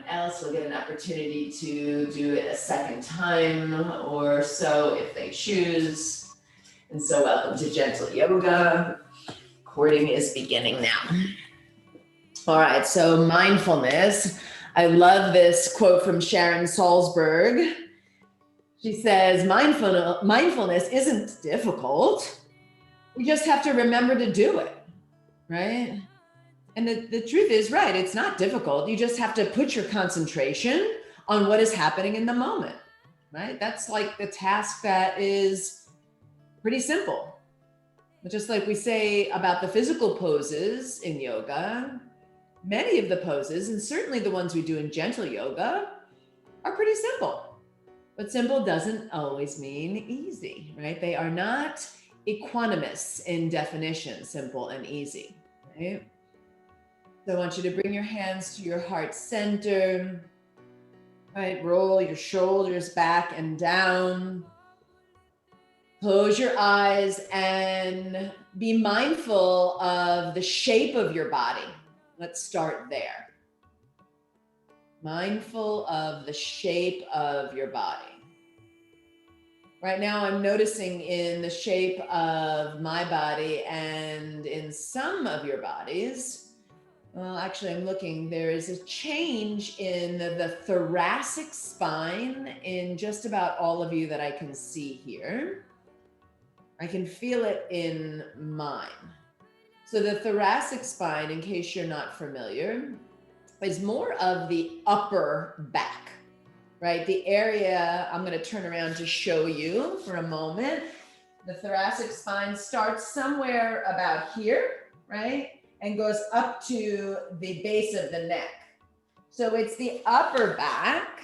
else will get an opportunity to do it a second time or so if they choose. And so welcome to Gentle Yoga. Recording is beginning now. All right, so mindfulness. I love this quote from Sharon Salzberg. She says, mindfulness isn't difficult. We just have to remember to do it, right? And the truth is, right, it's not difficult. You just have to put your concentration on what is happening in the moment, right? That's like the task that is pretty simple. But just like we say about the physical poses in yoga, many of the poses, and certainly the ones we do in gentle yoga, are pretty simple. But simple doesn't always mean easy, right? They are not equanimous in definition, simple and easy, right? So I want you to bring your hands to your heart center, right? Roll your shoulders back and down. Close your eyes and be mindful of the shape of your body. Let's start there. Mindful of the shape of your body. Right now, I'm noticing in the shape of my body and in some of your bodies, well, actually, I'm looking, there is a change in the thoracic spine in just about all of you that I can see here. I can feel it in mine. So the thoracic spine, in case you're not familiar, is more of the upper back, right? The area, I'm going to turn around to show you for a moment. The thoracic spine starts somewhere about here, right? And goes up to the base of the neck. So it's the upper back,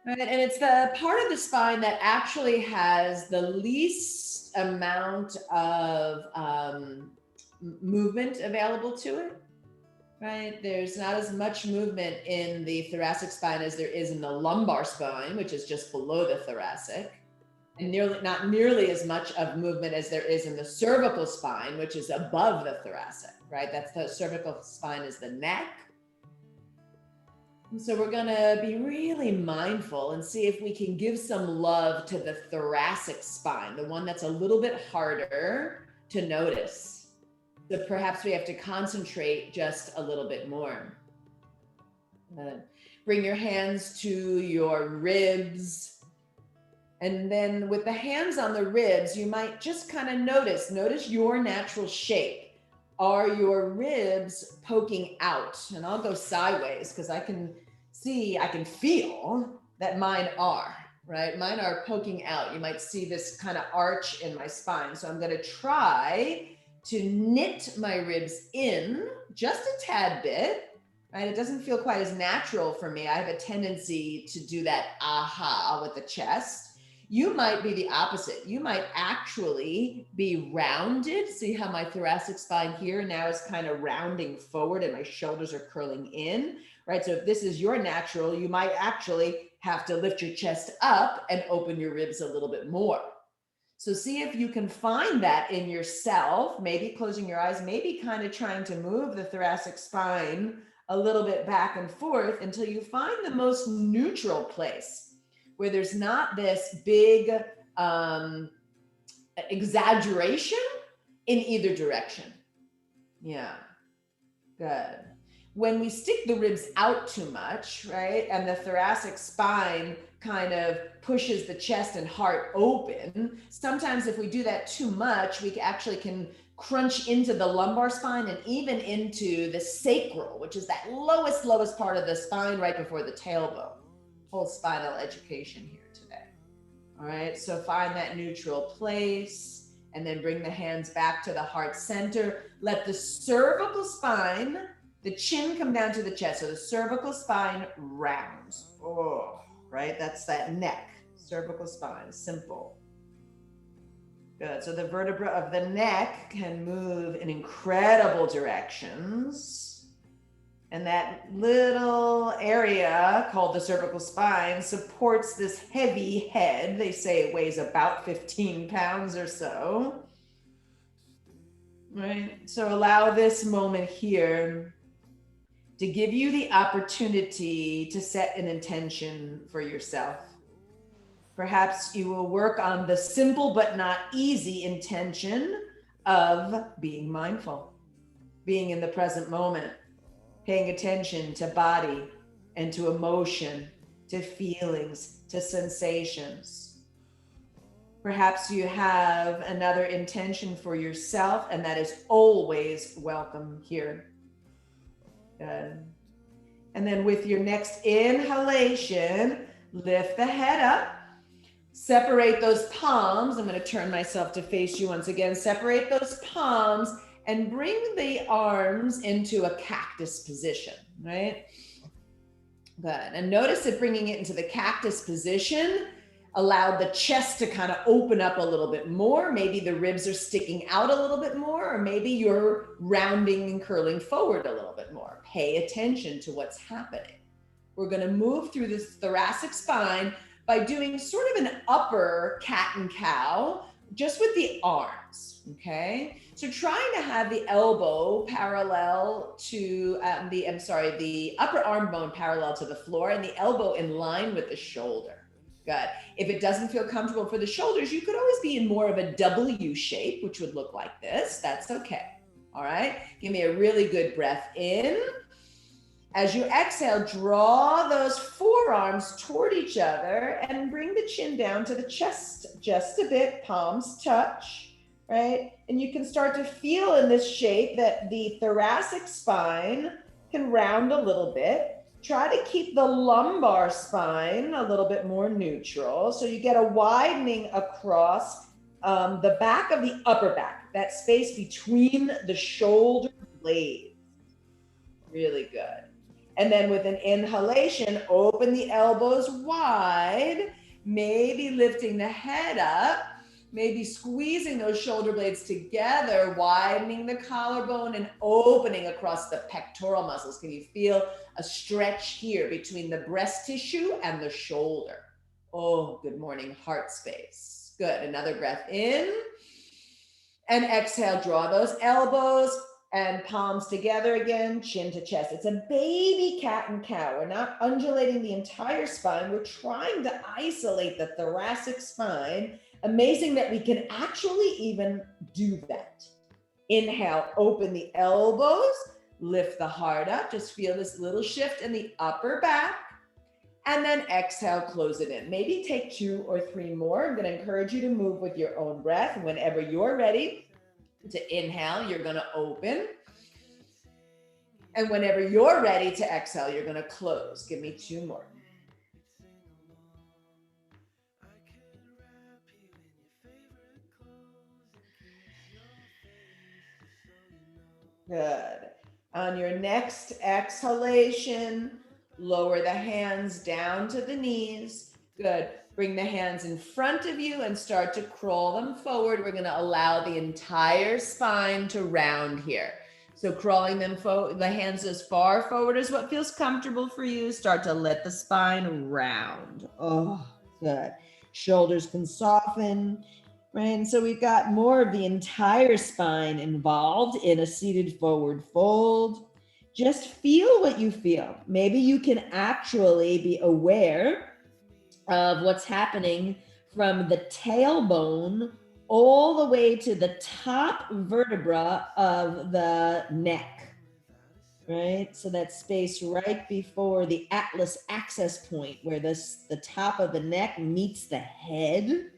right? And it's the part of the spine that actually has the least amount of movement available to it, right? There's not as much movement in the thoracic spine as there is in the lumbar spine, which is just below the thoracic. And not nearly as much of movement as there is in the cervical spine, which is above the thoracic, right? That's the cervical spine is the neck. And so we're gonna be really mindful and see if we can give some love to the thoracic spine, the one that's a little bit harder to notice. So perhaps we have to concentrate just a little bit more. Bring your hands to your ribs. And then with the hands on the ribs, you might just kind of notice your natural shape. Are your ribs poking out? And I'll go sideways because I can feel that mine are, right? Mine are poking out. You might see this kind of arch in my spine. So I'm going to try to knit my ribs in just a tad bit, right? It doesn't feel quite as natural for me. I have a tendency to do that aha with the chest. You might be the opposite. You might actually be rounded. See how my thoracic spine here now is kind of rounding forward and my shoulders are curling in, right? So if this is your natural, you might actually have to lift your chest up and open your ribs a little bit more. So see if you can find that in yourself, maybe closing your eyes, maybe kind of trying to move the thoracic spine a little bit back and forth until you find the most neutral place, where there's not this big exaggeration in either direction. Yeah, good. When we stick the ribs out too much, right, and the thoracic spine kind of pushes the chest and heart open, sometimes if we do that too much, we actually can crunch into the lumbar spine and even into the sacral, which is that lowest part of the spine right before the tailbone. Whole spinal education here today. All right, so find that neutral place and then bring the hands back to the heart center. Let the cervical spine, the chin come down to the chest. So the cervical spine rounds. Oh, right, that's that neck, cervical spine, simple. Good, so the vertebra of the neck can move in incredible directions. And that little area called the cervical spine supports this heavy head. They say it weighs about 15 pounds or so. Right? So allow this moment here to give you the opportunity to set an intention for yourself. Perhaps you will work on the simple but not easy intention of being mindful, being in the present moment, paying attention to body and to emotion, to feelings, to sensations. Perhaps you have another intention for yourself, and that is always welcome here. Good. And then with your next inhalation, lift the head up. Separate those palms. I'm going to turn myself to face you once again. Separate those palms and bring the arms into a cactus position, right? Good. And notice that bringing it into the cactus position allowed the chest to kind of open up a little bit more. Maybe the ribs are sticking out a little bit more, or maybe you're rounding and curling forward a little bit more. Pay attention to what's happening. We're going to move through this thoracic spine by doing sort of an upper cat and cow, just with the arms, okay? So trying to have the elbow parallel to the upper arm bone parallel to the floor and the elbow in line with the shoulder. Good. If it doesn't feel comfortable for the shoulders, you could always be in more of a W shape, which would look like this. That's okay. All right. Give me a really good breath in. As you exhale, draw those forearms toward each other and bring the chin down to the chest just a bit, palms touch, right? And you can start to feel in this shape that the thoracic spine can round a little bit. Try to keep the lumbar spine a little bit more neutral. So you get a widening across the back of the upper back, that space between the shoulder blades. Really good. And then with an inhalation, open the elbows wide, maybe lifting the head up, maybe squeezing those shoulder blades together, widening the collarbone and opening across the pectoral muscles. Can you feel a stretch here between the breast tissue and the shoulder? Oh, good morning, heart space. Good. Another breath in. And exhale, draw those elbows and palms together again, chin to chest. It's a baby cat and cow. We're not undulating the entire spine. We're trying to isolate the thoracic spine. Amazing that we can actually even do that. Inhale, open the elbows, lift the heart up. Just feel this little shift in the upper back. And then exhale, close it in. Maybe take 2 or 3 more. I'm going to encourage you to move with your own breath. And whenever you're ready to inhale, you're going to open. And whenever you're ready to exhale, you're going to close. Give me 2 more. Good. On your next exhalation, lower the hands down to the knees. Good. Bring the hands in front of you and start to crawl them forward. We're going to allow the entire spine to round here. So crawling them the hands as far forward as what feels comfortable for you. Start to let the spine round. Oh, good. Shoulders can soften. Right, and so we've got more of the entire spine involved in a seated forward fold. Just feel what you feel. Maybe you can actually be aware of what's happening from the tailbone all the way to the top vertebra of the neck, right? So that space right before the atlas access point where the top of the neck meets the head.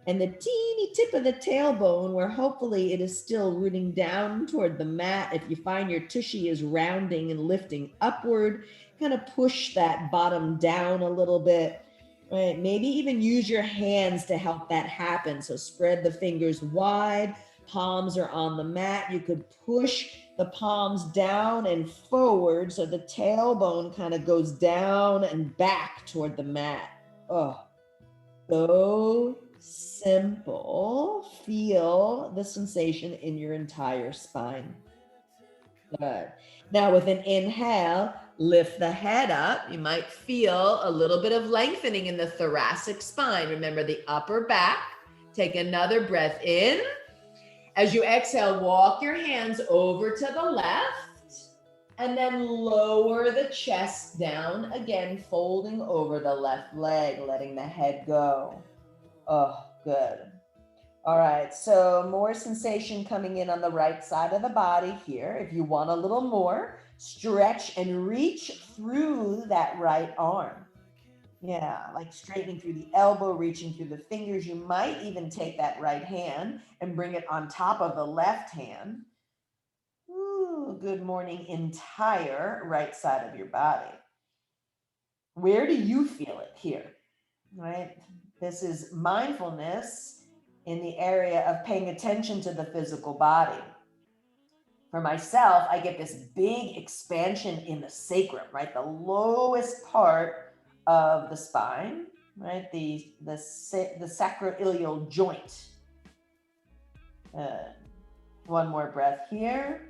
And the teeny tip of the tailbone where hopefully it is still rooting down toward the mat. If you find your tushy is rounding and lifting upward, kind of push that bottom down a little bit, right? Maybe even use your hands to help that happen. So spread the fingers wide, palms are on the mat. You could push the palms down and forward so the tailbone kind of goes down and back toward the mat. Oh, so simple. Feel the sensation in your entire spine. Good. Now with an inhale, lift the head up. You might feel a little bit of lengthening in the thoracic spine. Remember the upper back. Take another breath in. As you exhale, walk your hands over to the left And then lower the chest down, again, folding over the left leg, letting the head go. Oh, good. All right, so more sensation coming in on the right side of the body here. If you want a little more, stretch and reach through that right arm. Yeah, like straightening through the elbow, reaching through the fingers. You might even take that right hand and bring it on top of the left hand. Ooh, good morning, entire right side of your body. Where do you feel it here? Right? This is mindfulness in the area of paying attention to the physical body. For myself, I get this big expansion in the sacrum, right? The lowest part of the spine, right? The sacroiliac joint. One more breath here.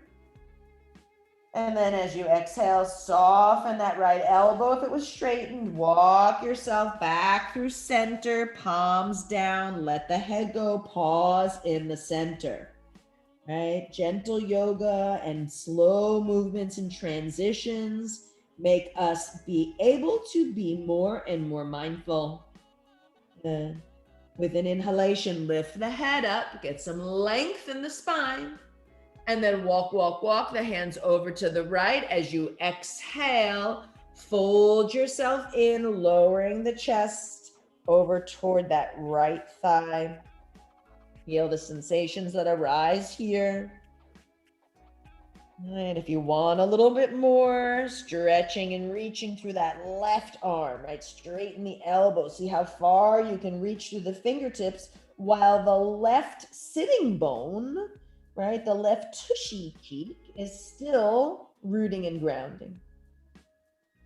And then as you exhale, soften that right elbow. If it was straightened, walk yourself back through center, palms down, let the head go, pause in the center, right? Gentle yoga and slow movements and transitions make us be able to be more and more mindful. With an inhalation, lift the head up, get some length in the spine. And then walk the hands over to the right. As you exhale, fold yourself in, lowering the chest over toward that right thigh. Feel the sensations that arise here. And if you want a little bit more, stretching and reaching through that left arm, right? Straighten the elbow. See how far you can reach through the fingertips while the left sitting bone, right? The left tushy cheek is still rooting and grounding.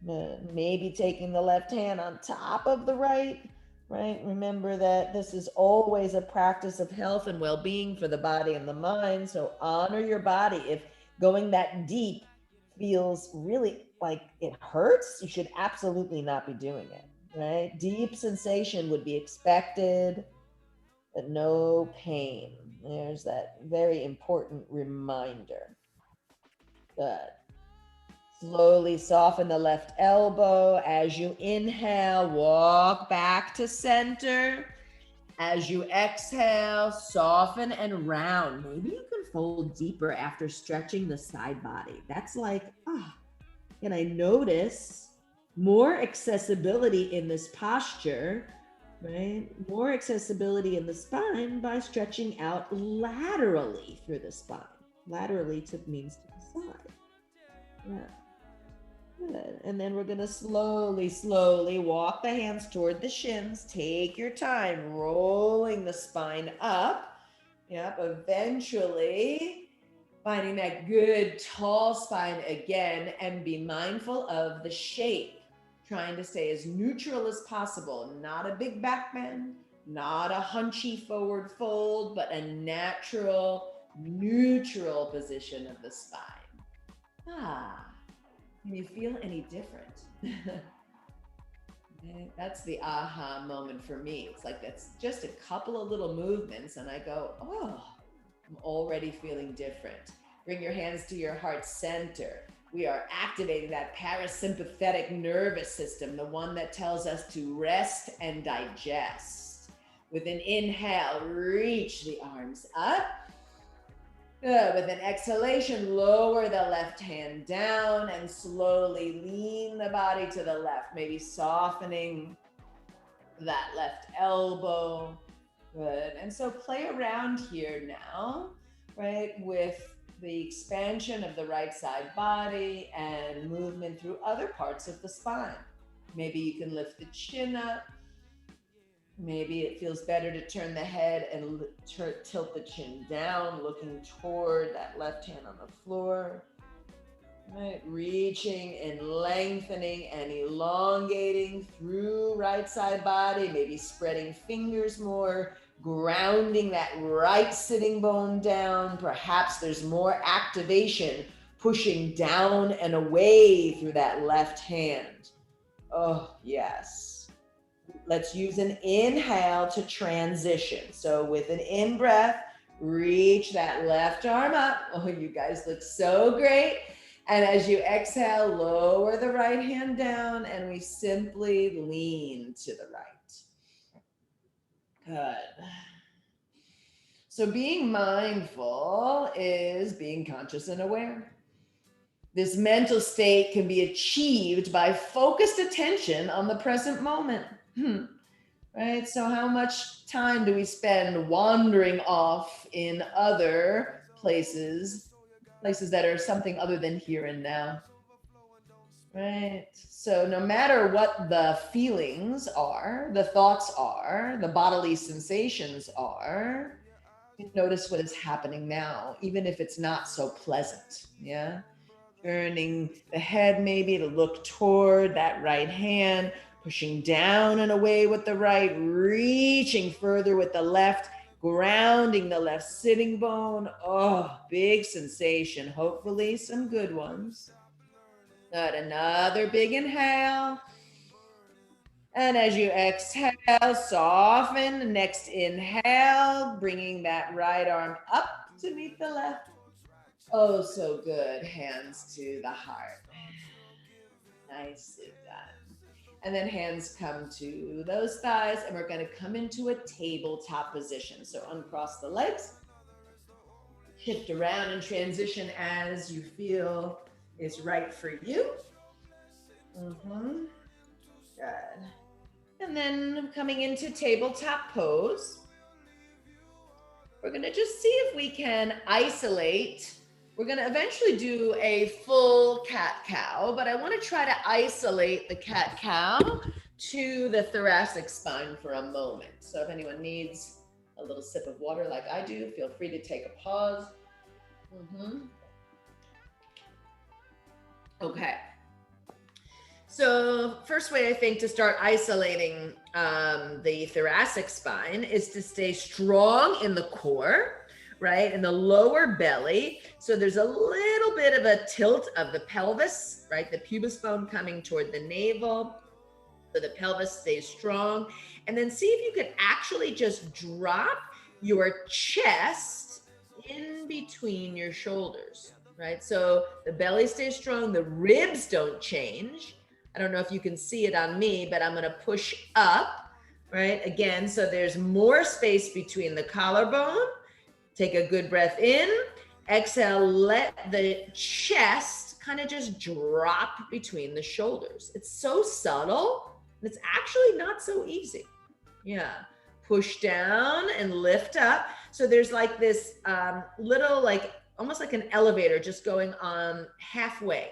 Maybe taking the left hand on top of the right, right? Remember that this is always a practice of health and well-being for the body and the mind. So honor your body. If going that deep feels really like it hurts, you should absolutely not be doing it, right? Deep sensation would be expected, but no pain. There's that very important reminder. Good. Slowly soften the left elbow. As you inhale, walk back to center. As you exhale, soften and round. Maybe you can fold deeper after stretching the side body. That's like, and I notice more accessibility in this posture, right? More accessibility in the spine by stretching out laterally through the spine. Laterally means to the side. Yeah. Good. And then we're going to slowly walk the hands toward the shins. Take your time, rolling the spine up. Yep, eventually finding that good tall spine again, and be mindful of the shape. Trying to stay as neutral as possible. Not a big back bend, not a hunchy forward fold, but a natural, neutral position of the spine. Can you feel any different? That's the aha moment for me. It's like that's just a couple of little movements and I go, oh, I'm already feeling different. Bring your hands to your heart center. We are activating that parasympathetic nervous system, the one that tells us to rest and digest. With an inhale, reach the arms up. Good. With an exhalation, lower the left hand down and slowly lean the body to the left, maybe softening that left elbow. Good. And so play around here now, right, with the expansion of the right side body and movement through other parts of the spine. Maybe you can lift the chin up. Maybe it feels better to turn the head and tilt the chin down, looking toward that left hand on the floor. Right. Reaching and lengthening and elongating through right side body, maybe spreading fingers more, grounding that right sitting bone down. Perhaps there's more activation, pushing down and away through that left hand. Oh, yes. Let's use an inhale to transition. So with an in-breath, reach that left arm up. Oh, you guys look so great. And as you exhale, lower the right hand down and we simply lean to the right. Good. So being mindful is being conscious and aware. This mental state can be achieved by focused attention on the present moment. Right? So how much time do we spend wandering off in other places that are something other than here and now? Right? So no matter what the feelings are, the thoughts are, the bodily sensations are, you notice what is happening now, even if it's not so pleasant. Yeah. Turning the head maybe to look toward that right hand, pushing down and away with the right, reaching further with the left, grounding the left sitting bone. Oh, big sensation. Hopefully some good ones. Good. Another big inhale. And as you exhale, soften. Next inhale, bringing that right arm up to meet the left. Oh, so good. Hands to the heart. Nicely done. And then hands come to those thighs, and we're going to come into a tabletop position. So uncross the legs, shift around and transition as you feel is right for you. Good. And then coming into tabletop pose, we're going to just see if we can isolate. We're going to eventually do a full cat-cow, but I want to try to isolate the cat-cow to the thoracic spine for a moment. So if anyone needs a little sip of water like I do, feel free to take a pause. Okay. So first way I think to start isolating the thoracic spine is to stay strong in the core, right? In the lower belly. So there's a little bit of a tilt of the pelvis, right? The pubis bone coming toward the navel. So the pelvis stays strong. And then see if you can actually just drop your chest in between your shoulders, right? So the belly stays strong, the ribs don't change. I don't know if you can see it on me, but I'm going to push up, right? Again, so there's more space between the collarbone. Take a good breath in. Exhale, let the chest kind of just drop between the shoulders. It's so subtle. It's actually not so easy. Yeah. Push down and lift up. So there's like this little, like almost like an elevator just going on halfway,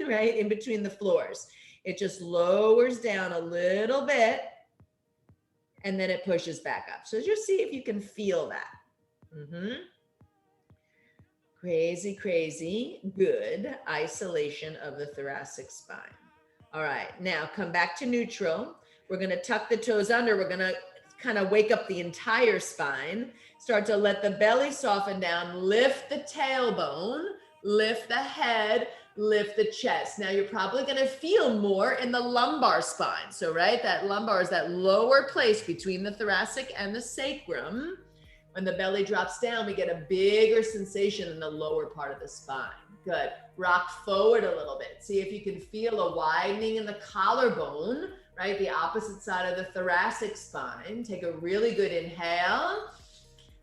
right? In between the floors. It just lowers down a little bit and then it pushes back up. So just see if you can feel that. Crazy, crazy. Good isolation of the thoracic spine. All right, now come back to neutral. We're going to tuck the toes under. We're going to kind of wake up the entire spine. Start to let the belly soften down. Lift the tailbone, lift the head, lift the chest. Now you're probably going to feel more in the lumbar spine. So, right, that lumbar is that lower place between the thoracic and the sacrum. When the belly drops down, we get a bigger sensation in the lower part of the spine. Good. Rock forward a little bit. See if you can feel a widening in the collarbone, right? The opposite side of the thoracic spine. Take a really good inhale.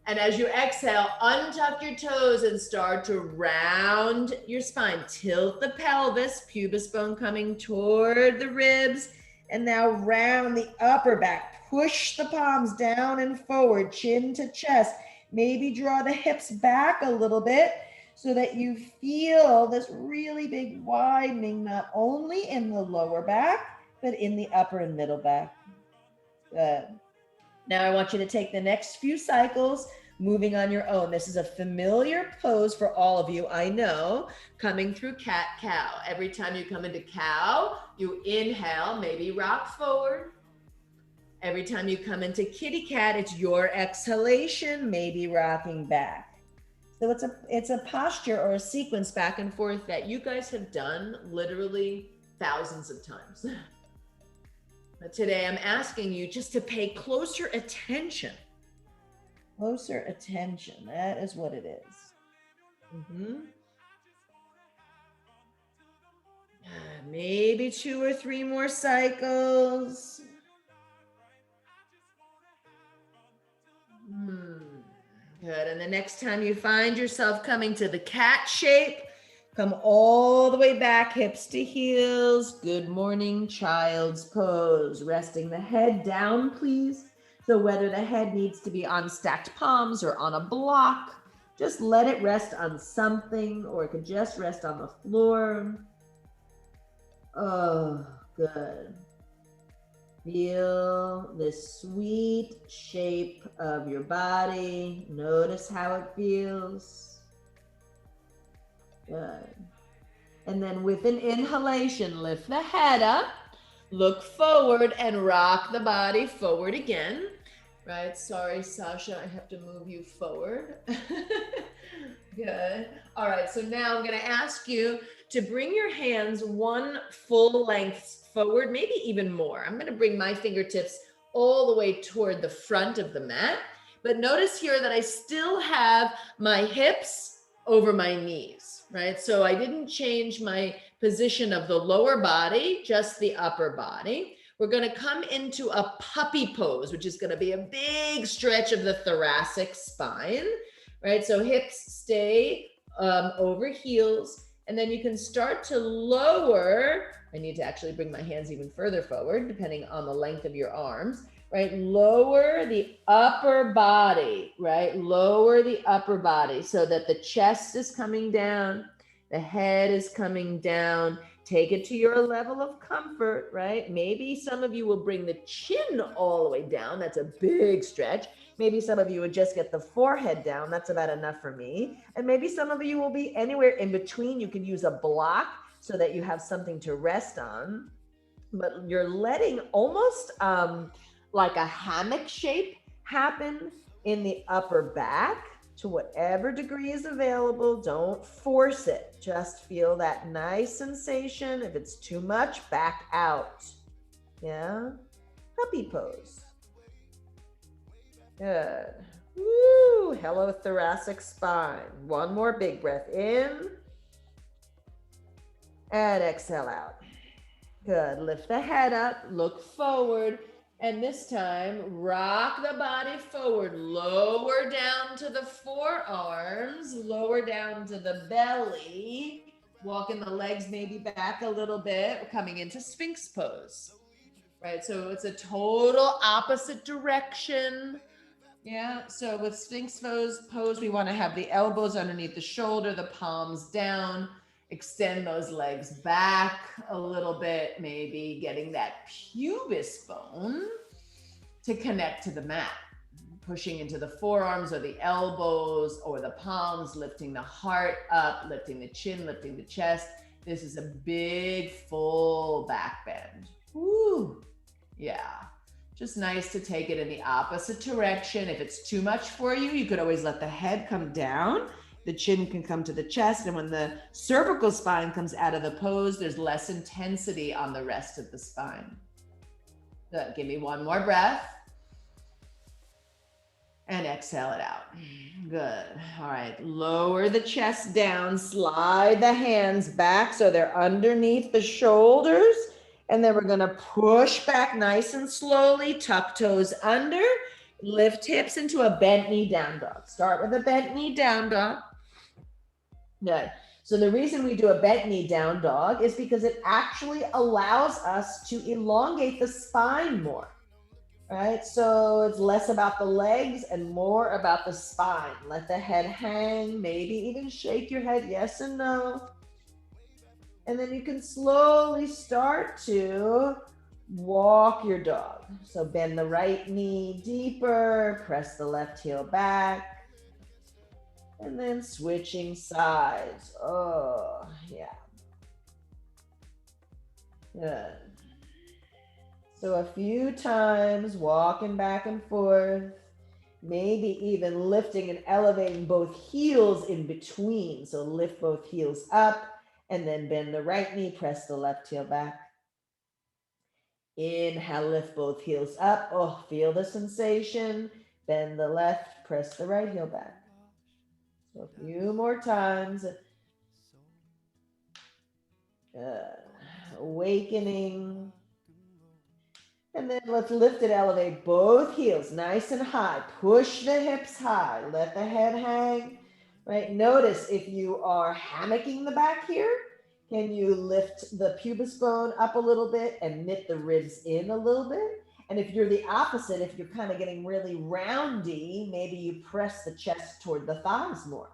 And as you exhale, untuck your toes and start to round your spine. Tilt the pelvis, pubis bone coming toward the ribs. And now round the upper back. Push the palms down and forward, chin to chest. Maybe draw the hips back a little bit so that you feel this really big widening, not only in the lower back, but in the upper and middle back. Good. Now I want you to take the next few cycles moving on your own. This is a familiar pose for all of you, I know, coming through cat-cow. Every time you come into cow, you inhale, maybe rock forward. Every time you come into kitty cat, it's your exhalation, maybe rocking back. So it's a posture or a sequence back and forth that you guys have done literally thousands of times. But today I'm asking you just to pay closer attention. Closer attention, that is what it is. Maybe 2 or 3 more cycles. Good. And the next time you find yourself coming to the cat shape, come all the way back, hips to heels. Good morning, child's pose. Resting the head down, please. So whether the head needs to be on stacked palms or on a block, just let it rest on something, or it could just rest on the floor. Oh, good. Feel this sweet shape of your body. Notice how it feels. Good. And then with an inhalation, lift the head up, look forward, and rock the body forward again. Right? Sorry, Sasha, I have to move you forward. Good. All right, so now I'm going to ask you to bring your hands one full length forward, maybe even more. I'm going to bring my fingertips all the way toward the front of the mat. But notice here that I still have my hips over my knees, right? So I didn't change my position of the lower body, just the upper body. We're going to come into a puppy pose, which is going to be a big stretch of the thoracic spine, right? So hips stay over heels, and then you can start to lower. I need to actually bring my hands even further forward, depending on the length of your arms, right? Lower the upper body, right? Lower the upper body so that the chest is coming down, the head is coming down. Take it to your level of comfort, right? Maybe some of you will bring the chin all the way down. That's a big stretch. Maybe some of you would just get the forehead down. That's about enough for me. And maybe some of you will be anywhere in between. You can use a block so that you have something to rest on. But you're letting almost like a hammock shape happen in the upper back to whatever degree is available. Don't force it. Just feel that nice sensation. If it's too much, back out. Yeah? Puppy pose. Good. Woo! Hello, thoracic spine. One more big breath in. And exhale out. Good. Lift the head up, look forward, and this time rock the body forward. Lower down to the forearms, lower down to the belly. Walking the legs maybe back a little bit. We're coming into Sphinx pose. Right? So it's a total opposite direction. Yeah, so with Sphinx pose, we want to have the elbows underneath the shoulder, the palms down. Extend those legs back a little bit, maybe getting that pubis bone to connect to the mat. Pushing into the forearms or the elbows or the palms, lifting the heart up, lifting the chin, lifting the chest. This is a big full back bend. Woo! Yeah. Just nice to take it in the opposite direction. If it's too much for you, you could always let the head come down. The chin can come to the chest. And when the cervical spine comes out of the pose, there's less intensity on the rest of the spine. Good. Give me one more breath. And exhale it out. Good. All right. Lower the chest down. Slide the hands back so they're underneath the shoulders. And then we're going to push back nice and slowly. Tuck toes under. Lift hips into a bent knee down dog. Start with a bent knee down dog. Good. So the reason we do a bent knee down dog is because it actually allows us to elongate the spine more. Right? So it's less about the legs and more about the spine. Let the head hang, maybe even shake your head yes and no. And then you can slowly start to walk your dog. So bend the right knee deeper, press the left heel back, and then switching sides. Oh, yeah. Good. So a few times walking back and forth, maybe even lifting and elevating both heels in between. So lift both heels up and then bend the right knee, press the left heel back. Inhale, lift both heels up. Oh, feel the sensation. Bend the left, press the right heel back. So a few more times. Good. awakening. And then let's lift and elevate both heels nice and high. Push the hips high. Let the head hang. Right? Notice if you are hammocking the back here, can you lift the pubis bone up a little bit and knit the ribs in a little bit? And if you're the opposite, if you're kind of getting really roundy, maybe you press the chest toward the thighs more.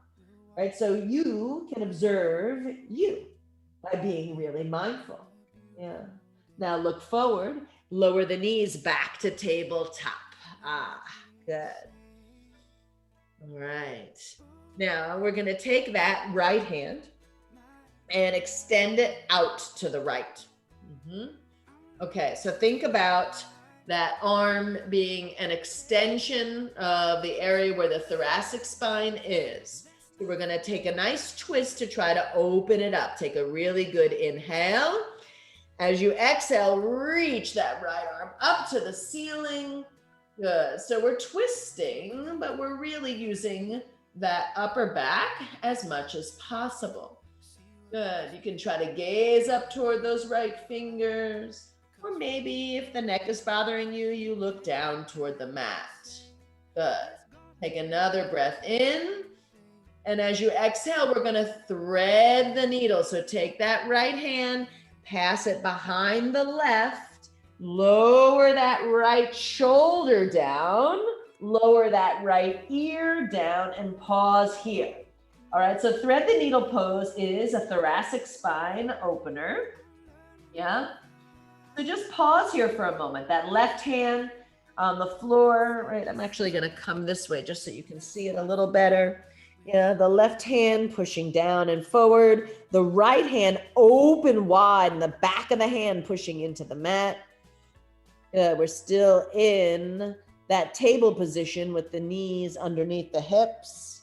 Right? So you can observe you by being really mindful. Yeah. Now look forward, lower the knees back to tabletop. Ah, good. All right. Now we're going to take that right hand and extend it out to the right. Okay, so think about that arm being an extension of the area where the thoracic spine is. So we're going to take a nice twist to try to open it up. Take a really good inhale. As you exhale, reach that right arm up to the ceiling. Good. So we're twisting, but we're really using that upper back as much as possible. Good. You can try to gaze up toward those right fingers. Or maybe if the neck is bothering you, you look down toward the mat. Good. Take another breath in. And as you exhale, we're going to thread the needle. So take that right hand, pass it behind the left, lower that right shoulder down, lower that right ear down, and pause here. All right, so thread the needle pose is a thoracic spine opener. Yeah. So just pause here for a moment. That left hand on the floor, right? I'm actually going to come this way just so you can see it a little better. Yeah, the left hand pushing down and forward, the right hand open wide, and the back of the hand pushing into the mat. We're still in that table position with the knees underneath the hips.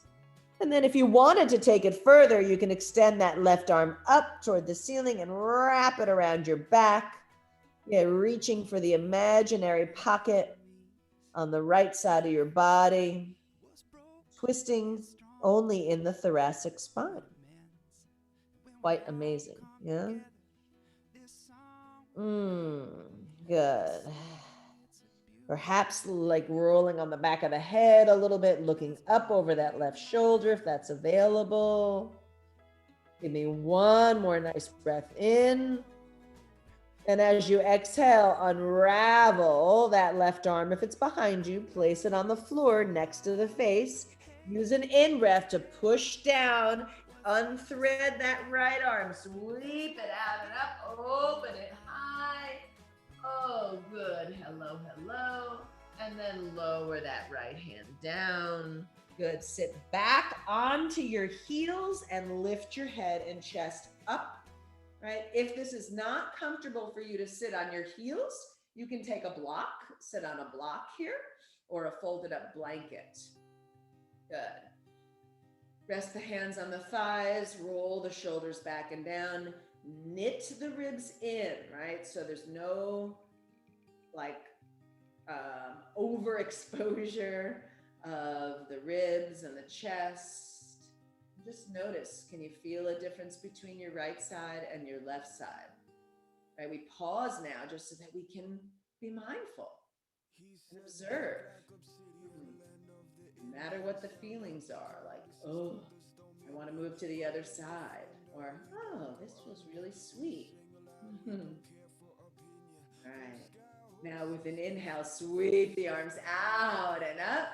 And then if you wanted to take it further, you can extend that left arm up toward the ceiling and wrap it around your back. Yeah, reaching for the imaginary pocket on the right side of your body. Twisting only in the thoracic spine. Quite amazing, yeah? Good. Perhaps like rolling on the back of the head a little bit, looking up over that left shoulder if that's available. Give me one more nice breath in. And as you exhale, unravel that left arm. If it's behind you, place it on the floor next to the face. Use an in-breath to push down, unthread that right arm, sweep it out and up, open it high. Oh, good. Hello, hello. And then lower that right hand down. Good. Sit back onto your heels and lift your head and chest up. Right? If this is not comfortable for you to sit on your heels, you can take a block, sit on a block here, or a folded up blanket. Good. Rest the hands on the thighs, roll the shoulders back and down, knit the ribs in, right? So there's no like overexposure of the ribs and the chest. Just notice, can you feel a difference between your right side and your left side? Right, we pause now just so that we can be mindful and observe. No matter what the feelings are, like, oh, I want to move to the other side, or, oh, this feels really sweet. All right. Now with an inhale, sweep the arms out and up.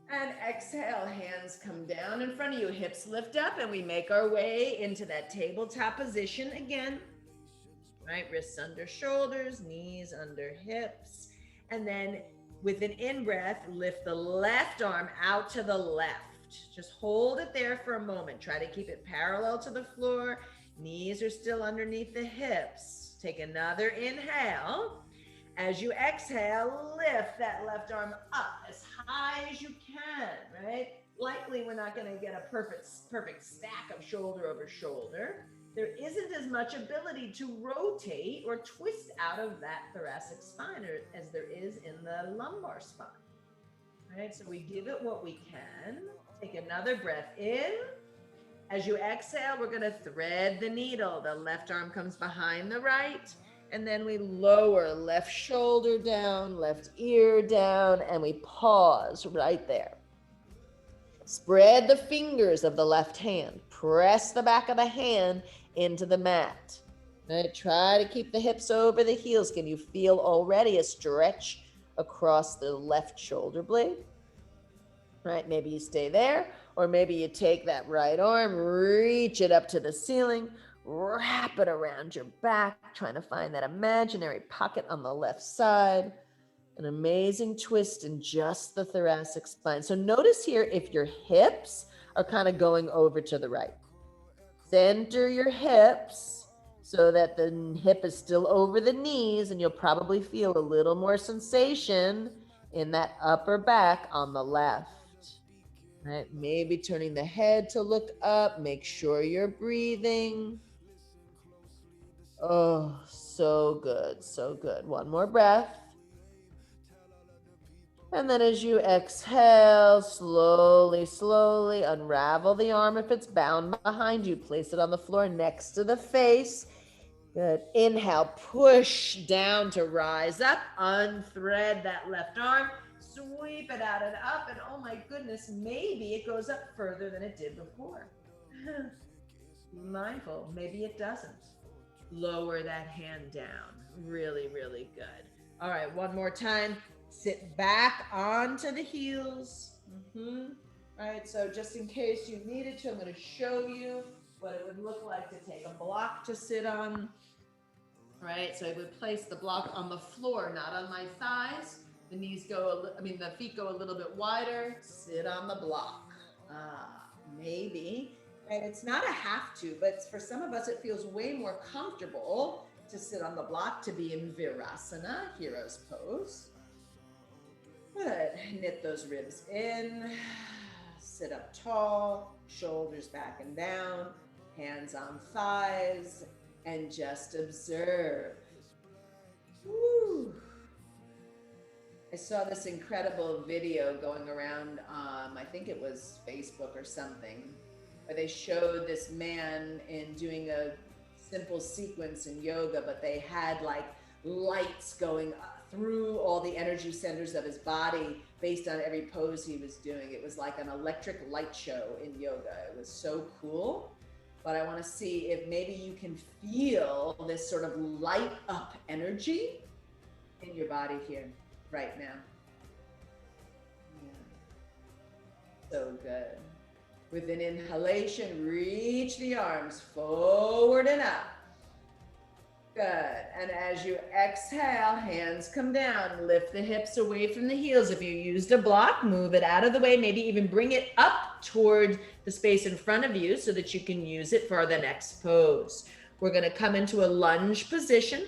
And exhale, hands come down in front of you, hips lift up, and we make our way into that tabletop position again. Right, wrists under shoulders, knees under hips. And then with an in-breath, lift the left arm out to the left. Just hold it there for a moment. Try to keep it parallel to the floor. Knees are still underneath the hips. Take another inhale. As you exhale, lift that left arm up as high as you can, right? Likely we're not going to get a perfect stack of shoulder over shoulder. There isn't as much ability to rotate or twist out of that thoracic spine as there is in the lumbar spine. All right, so we give it what we can. Take another breath in. As you exhale, we're going to thread the needle. The left arm comes behind the right, and then we lower left shoulder down, left ear down, and we pause right there. Spread the fingers of the left hand. Press the back of the hand into the mat. Right? Try to keep the hips over the heels. Can you feel already a stretch across the left shoulder blade? Right? Maybe you stay there, or maybe you take that right arm, reach it up to the ceiling, wrap it around your back, trying to find that imaginary pocket on the left side. An amazing twist in just the thoracic spine. So notice here if your hips are kind of going over to the right. Center your hips so that the hip is still over the knees, and you'll probably feel a little more sensation in that upper back on the left. Right? Maybe turning the head to look up. Make sure you're breathing. Oh, so good, so good. One more breath. And then as you exhale, slowly, slowly unravel the arm if it's bound behind you. Place it on the floor next to the face. Good. Inhale, push down to rise up. Unthread that left arm. Sweep it out and up. And oh my goodness, maybe it goes up further than it did before. Be mindful. Maybe it doesn't. Lower that hand down. Really, really good. All right, one more time. Sit back onto the heels. All right, so just in case you needed to, I'm going to show you what it would look like to take a block to sit on. All right, so I would place the block on the floor, not on my thighs. The the feet go a little bit wider. Sit on the block. Maybe. And it's not a have to, but for some of us, it feels way more comfortable to sit on the block, to be in Virasana, hero's pose. Good. Knit those ribs in. Sit up tall, shoulders back and down, hands on thighs, and just observe. Woo. I saw this incredible video going around, I think it was Facebook or something, where they showed this man in doing a simple sequence in yoga, but they had like lights going through all the energy centers of his body based on every pose he was doing. It was like an electric light show in yoga. It was so cool. But I want to see if maybe you can feel this sort of light up energy in your body here right now. Yeah. So good. With an inhalation, reach the arms forward and up. Good. And as you exhale, hands come down. Lift the hips away from the heels. If you used a block, move it out of the way. Maybe even bring it up toward the space in front of you so that you can use it for the next pose. We're going to come into a lunge position.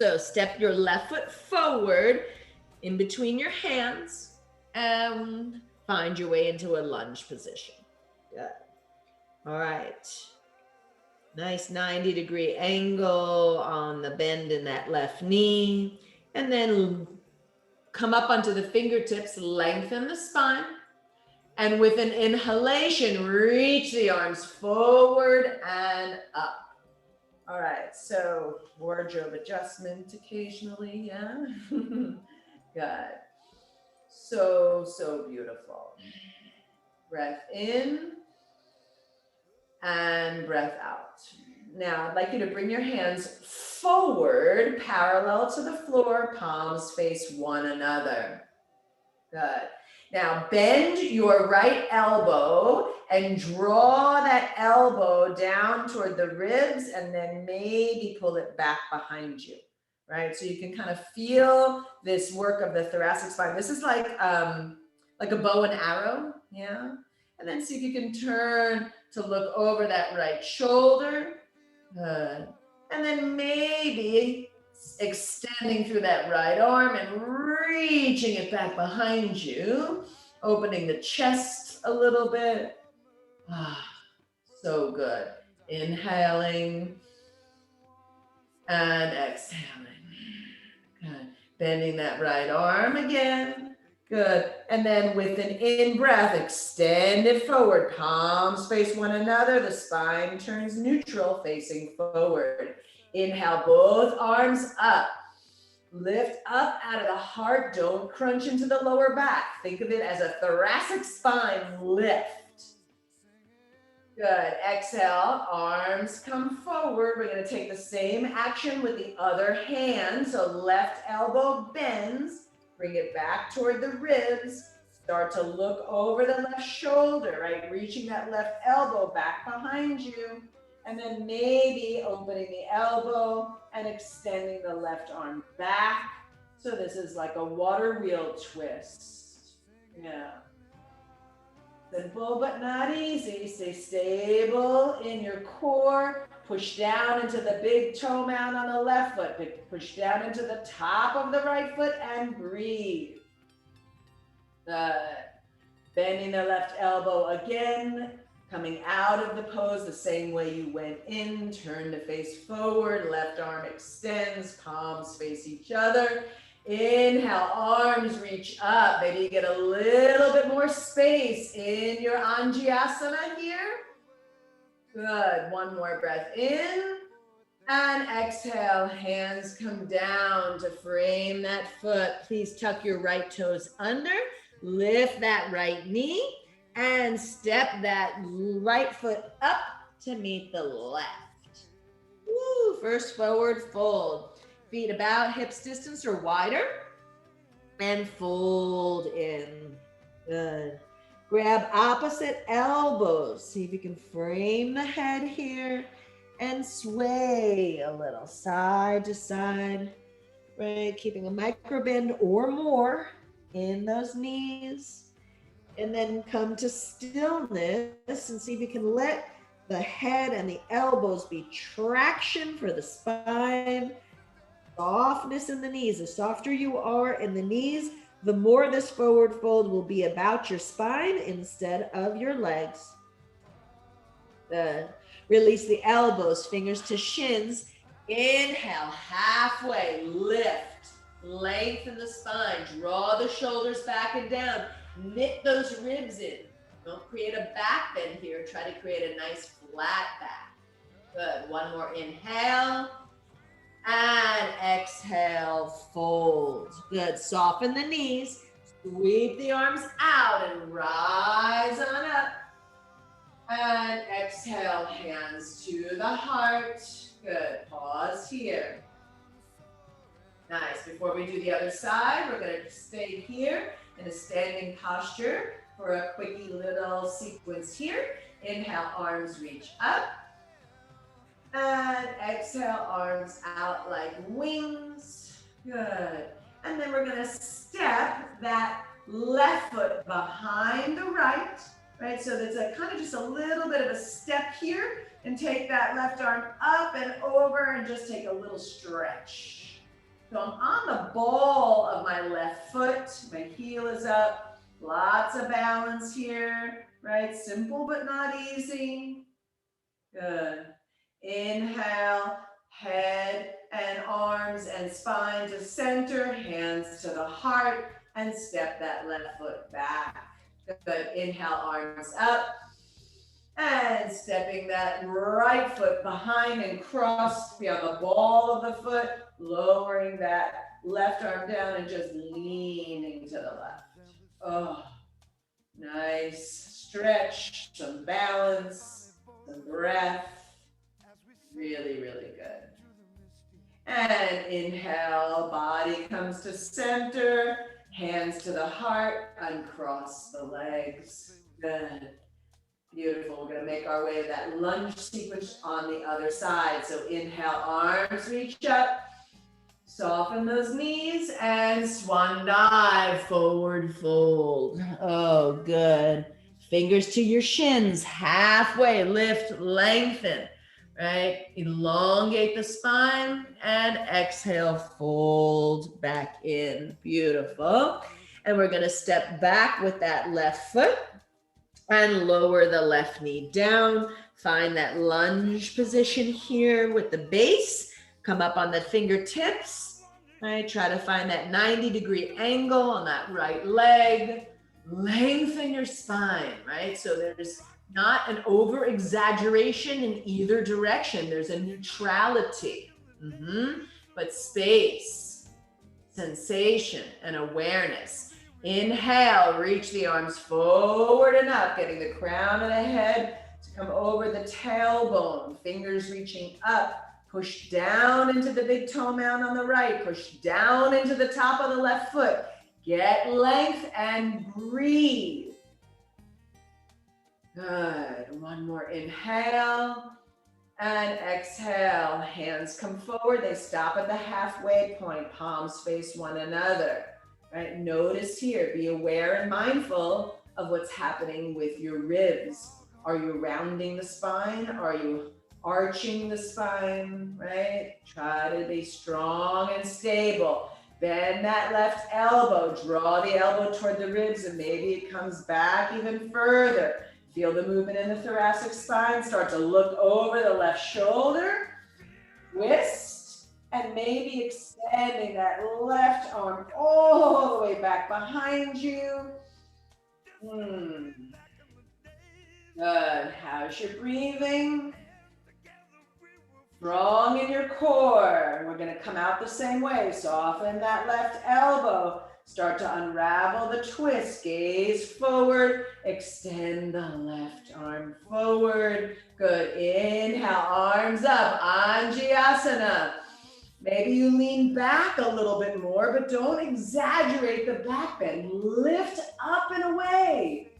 So step your left foot forward in between your hands and find your way into a lunge position. Good. All right. Nice 90-degree angle on the bend in that left knee. And then come up onto the fingertips, lengthen the spine. And with an inhalation, reach the arms forward and up. All right, so wardrobe adjustment occasionally, yeah? Good. So beautiful. Breath in and breath out. Now, I'd like you to bring your hands forward, parallel to the floor, palms face one another. Good. Now, bend your right elbow and draw that elbow down toward the ribs, and then maybe pull it back behind you, right? So you can kind of feel this work of the thoracic spine. This is like a bow and arrow, yeah? And then see if you can turn to look over that right shoulder. Good. And then maybe extending through that right arm and reaching it back behind you, opening the chest a little bit. So good. Inhaling and exhaling. Good. Bending that right arm again. Good. And then with an in-breath, extend it forward. Palms face one another. The spine turns neutral, facing forward. Inhale, both arms up. Lift up out of the heart. Don't crunch into the lower back. Think of it as a thoracic spine lift. Good. Exhale, arms come forward. We're going to take the same action with the other hand. So left elbow bends. Bring it back toward the ribs. Start to look over the left shoulder, right? Reaching that left elbow back behind you. And then maybe opening the elbow and extending the left arm back. So this is like a water wheel twist. Yeah. Simple but not easy. Stay stable in your core. Push down into the big toe mound on the left foot. Push down into the top of the right foot and breathe. Good. Bending the left elbow again. Coming out of the pose the same way you went in. Turn to face forward. Left arm extends. Palms face each other. Inhale, arms reach up. Maybe you get a little bit more space in your Anjasana here. Good. One more breath in. And exhale, hands come down to frame that foot. Please tuck your right toes under. Lift that right knee. And step that right foot up to meet the left. Woo, first forward fold. Feet about hips distance or wider. And fold in. Good. Grab opposite elbows. See if you can frame the head here. And sway a little side to side. Right, keeping a micro bend or more in those knees. And then come to stillness and see if you can let the head and the elbows be traction for the spine. Softness in the knees. The softer you are in the knees, the more this forward fold will be about your spine instead of your legs. Good. Release the elbows, fingers to shins. Inhale, halfway, lift, lengthen the spine, draw the shoulders back and down. Knit those ribs in. Don't create a back bend here. Try to create a nice flat back. Good. One more inhale. And exhale, fold. Good. Soften the knees. Sweep the arms out and rise on up. And exhale, hands to the heart. Good. Pause here. Nice. Before we do the other side, we're going to stay here in a standing posture for a quickie little sequence here. Inhale, arms reach up. And exhale, arms out like wings. Good. And then we're going to step that left foot behind the right. Right, so there's a kind of just a little bit of a step here, and take that left arm up and over and just take a little stretch. So I'm on the ball of my left foot, my heel is up, lots of balance here, right? Simple but not easy. Good. Inhale, head and arms and spine to center, hands to the heart, and step that left foot back. Good. Inhale, arms up. And stepping that right foot behind and cross, be on the ball of the foot, lowering that left arm down and just leaning to the left. Oh, nice stretch, some balance, some breath. Really, really good. And inhale, body comes to center, hands to the heart, uncross the legs. Good. Beautiful. We're going to make our way to that lunge sequence on the other side. So inhale, arms reach up, soften those knees, and swan dive, forward fold. Oh, good. Fingers to your shins, halfway, lift, lengthen, right? Elongate the spine, and exhale, fold back in. Beautiful. And we're going to step back with that left foot. And lower the left knee down. Find that lunge position here with the base. Come up on the fingertips right? Try to find that 90-degree angle on that right leg. Lengthen your spine, right? So there's not an over exaggeration in either direction. There's a neutrality, but space, sensation, and awareness. Inhale, reach the arms forward and up, getting the crown of the head to come over the tailbone, fingers reaching up. Push down into the big toe mound on the right. Push down into the top of the left foot. Get length and breathe. Good. One more inhale and exhale. Hands come forward. They stop at the halfway point. Palms face one another. Right? Notice here. Be aware and mindful of what's happening with your ribs. Are you rounding the spine? Are you arching the spine? Right? Try to be strong and stable. Bend that left elbow. Draw the elbow toward the ribs, and maybe it comes back even further. Feel the movement in the thoracic spine. Start to look over the left shoulder. Twist, and maybe extending that left arm all the way back behind you. Good. How's your breathing? Strong in your core. We're going to come out the same way. Soften that left elbow. Start to unravel the twist. Gaze forward. Extend the left arm forward. Good. Inhale, arms up. Anjasana. Maybe you lean back a little bit more, but don't exaggerate the back bend. Lift up and away.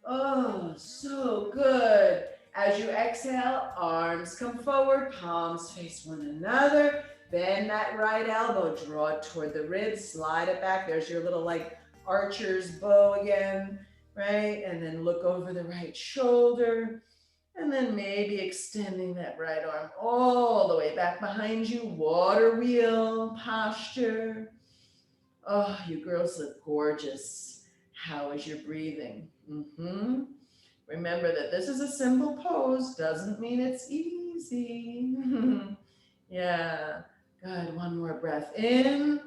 Oh, so good. As you exhale, arms come forward, palms face one another. Bend that right elbow, draw it toward the ribs, slide it back. There's your little like archer's bow again, right? And then look over the right shoulder. And then maybe extending that right arm all the way back behind you. Water wheel posture. Oh, you girls look gorgeous. How is your breathing? Remember that this is a simple pose, doesn't mean it's easy. Yeah, good. One more breath in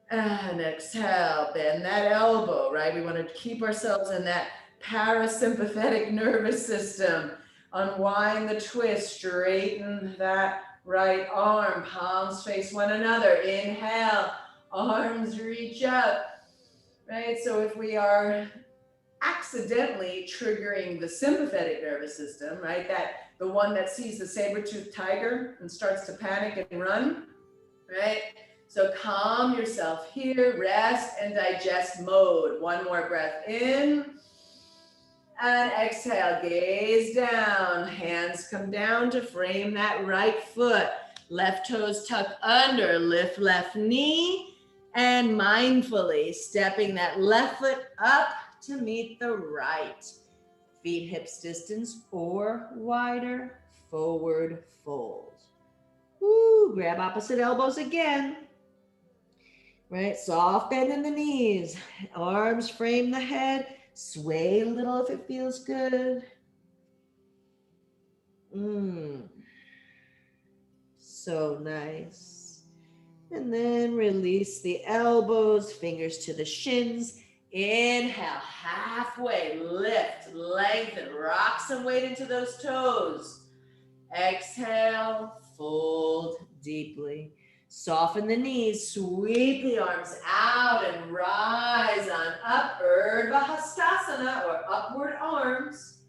and exhale. Bend that elbow, right? We want to keep ourselves in that parasympathetic nervous system. Unwind the twist, straighten that right arm, palms face one another. Inhale, arms reach up, right? So if we are accidentally triggering the sympathetic nervous system, right? That the one that sees the saber-toothed tiger and starts to panic and run, right? So calm yourself here, rest and digest mode. One more breath in and exhale, gaze down, hands come down to frame that right foot. Left toes tuck under, lift left knee, and mindfully stepping that left foot up to meet the right. Feet hips distance or wider, forward fold. Woo, grab opposite elbows again. Right, soft bend in the knees. Arms frame the head. Sway a little if it feels good. So nice. And then release the elbows, fingers to the shins. Inhale, halfway, lift, lengthen, rock some weight into those toes. Exhale, fold deeply. Soften the knees, sweep the arms out and rise on up, Urdhva Hastasana or upward arms.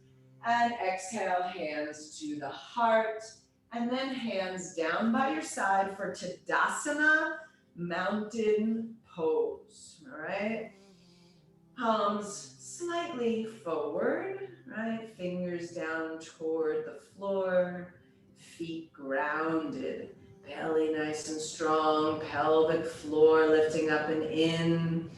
And exhale, hands to the heart. And then hands down by your side for Tadasana, mountain pose, all right? Palms slightly forward, right? Fingers down toward the floor, feet grounded, belly nice and strong, pelvic floor lifting up and in,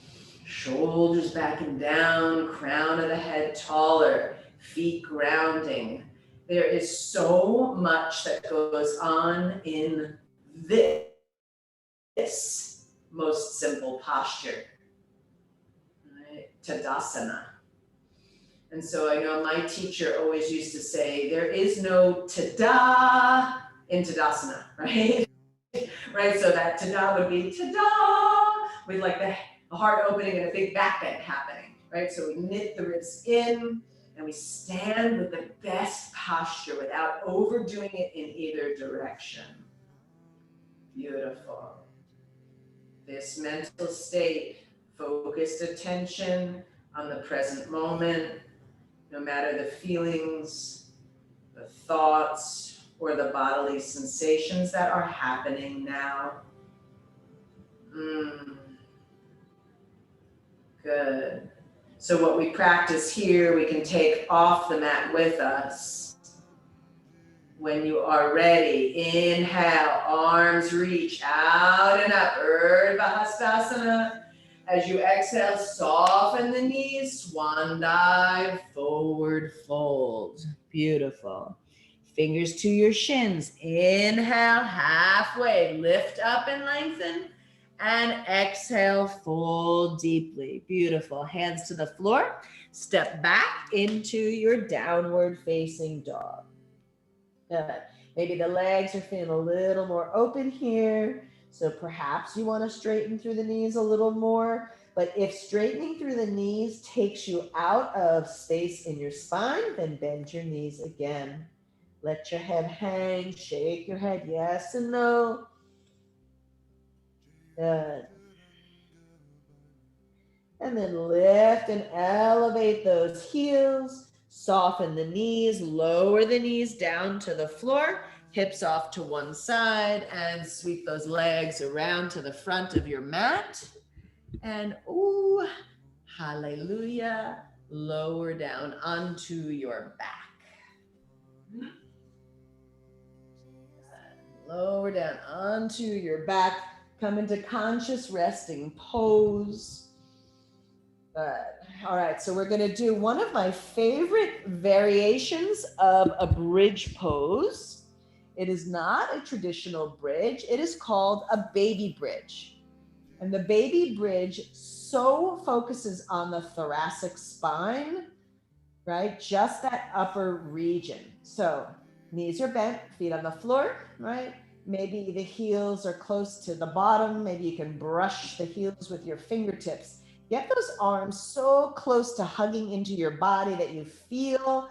shoulders back and down, crown of the head taller, feet grounding. There is so much that goes on in this most simple posture. Tadasana. And so I know my teacher always used to say, there is no tada in Tadasana, right? right? So that ta-da would be ta-da, with like the heart opening and a big back bend happening, right? So we knit the ribs in and we stand with the best posture without overdoing it in either direction. Beautiful. This mental state, focused attention on the present moment, no matter the feelings, the thoughts, or the bodily sensations that are happening now. Good. So what we practice here, we can take off the mat with us. When you are ready, inhale, arms reach out and up, Urdhva Hastasana. As you exhale, soften the knees, swan dive, forward fold. Beautiful. Fingers to your shins. Inhale, halfway, lift up and lengthen. And exhale, fold deeply. Beautiful. Hands to the floor. Step back into your downward facing dog. Good. Maybe the legs are feeling a little more open here. So perhaps you want to straighten through the knees a little more. But if straightening through the knees takes you out of space in your spine, then bend your knees again. Let your head hang, shake your head yes and no. Good. And then lift and elevate those heels. Soften the knees, lower the knees down to the floor, hips off to one side, and sweep those legs around to the front of your mat. And ooh, hallelujah, lower down onto your back. Lower down onto your back. Come into conscious resting pose. Good. All right, so we're going to do one of my favorite variations of a bridge pose. It is not a traditional bridge. It is called a baby bridge. And the baby bridge so focuses on the thoracic spine, right? Just that upper region. So knees are bent, feet on the floor, right? Maybe the heels are close to the bottom. Maybe you can brush the heels with your fingertips. Get those arms so close to hugging into your body that you feel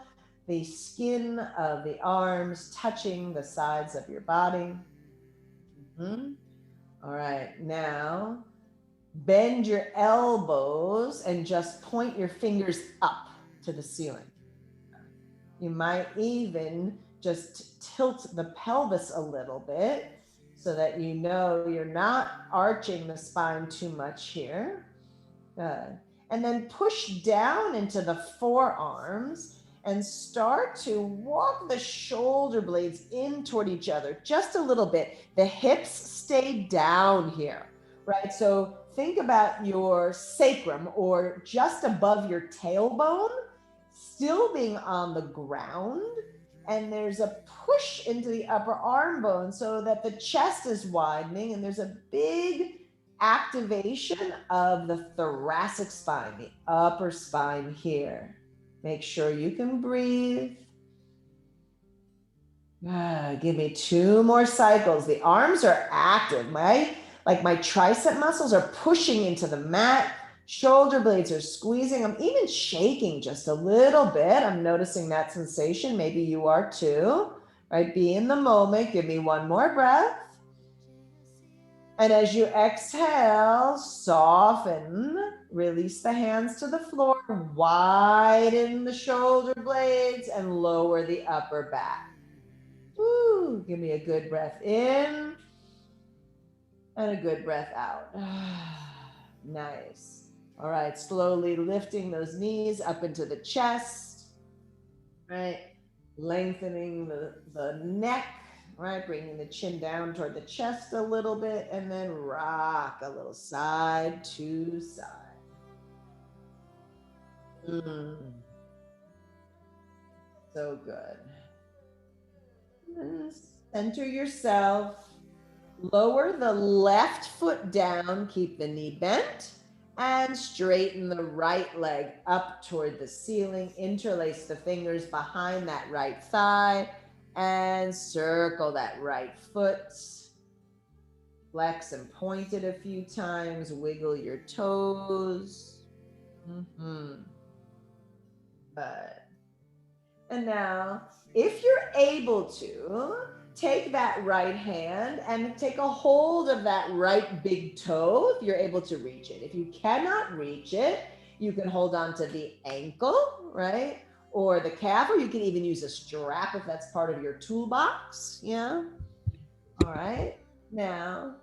the skin of the arms touching the sides of your body. All right, now bend your elbows and just point your fingers up to the ceiling. You might even just tilt the pelvis a little bit so that you know you're not arching the spine too much here. Good. And then push down into the forearms and start to walk the shoulder blades in toward each other just a little bit. The hips stay down here, right? So think about your sacrum or just above your tailbone still being on the ground, and there's a push into the upper arm bone so that the chest is widening, and there's a big activation of the thoracic spine, the upper spine here. Make sure you can breathe. Give me 2 more cycles. The arms are active, right? Like my tricep muscles are pushing into the mat. Shoulder blades are squeezing. I'm even shaking just a little bit. I'm noticing that sensation. Maybe you are too, right? Be in the moment. Give me 1 more breath. And as you exhale, soften, release the hands to the floor, widen the shoulder blades, and lower the upper back. Woo, give me a good breath in and a good breath out. Nice. All right, slowly lifting those knees up into the chest, right? Lengthening the neck, right? Bringing the chin down toward the chest a little bit, and then rock a little side to side. So good. And center yourself. Lower the left foot down, keep the knee bent, and straighten the right leg up toward the ceiling. Interlace the fingers behind that right thigh and circle that right foot. Flex and point it a few times. Wiggle your toes. Mm-hmm. Good. And now, if you're able to, take that right hand and take a hold of that right big toe if you're able to reach it. If you cannot reach it, you can hold on to the ankle, right? Or the calf, or you can even use a strap if that's part of your toolbox. Yeah. All right. Now,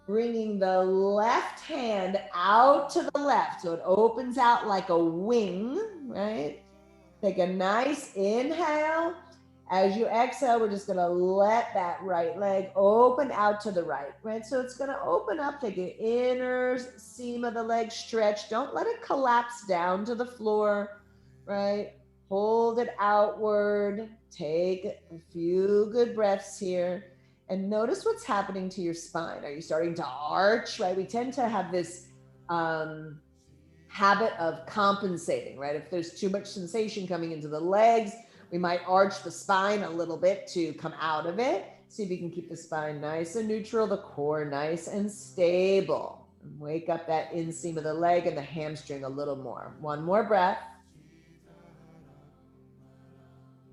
bringing the left hand out to the left so it opens out like a wing, right? Take a nice inhale. As you exhale, we're just going to let that right leg open out to the right, right? So it's going to open up, take an inner seam of the leg stretch. Don't let it collapse down to the floor, right? Hold it outward. Take a few good breaths here. And notice what's happening to your spine. Are you starting to arch, right? We tend to have this habit of compensating, right? If there's too much sensation coming into the legs, we might arch the spine a little bit to come out of it. See if you can keep the spine nice and neutral, the core nice and stable. And wake up that inseam of the leg and the hamstring a little more. One more breath.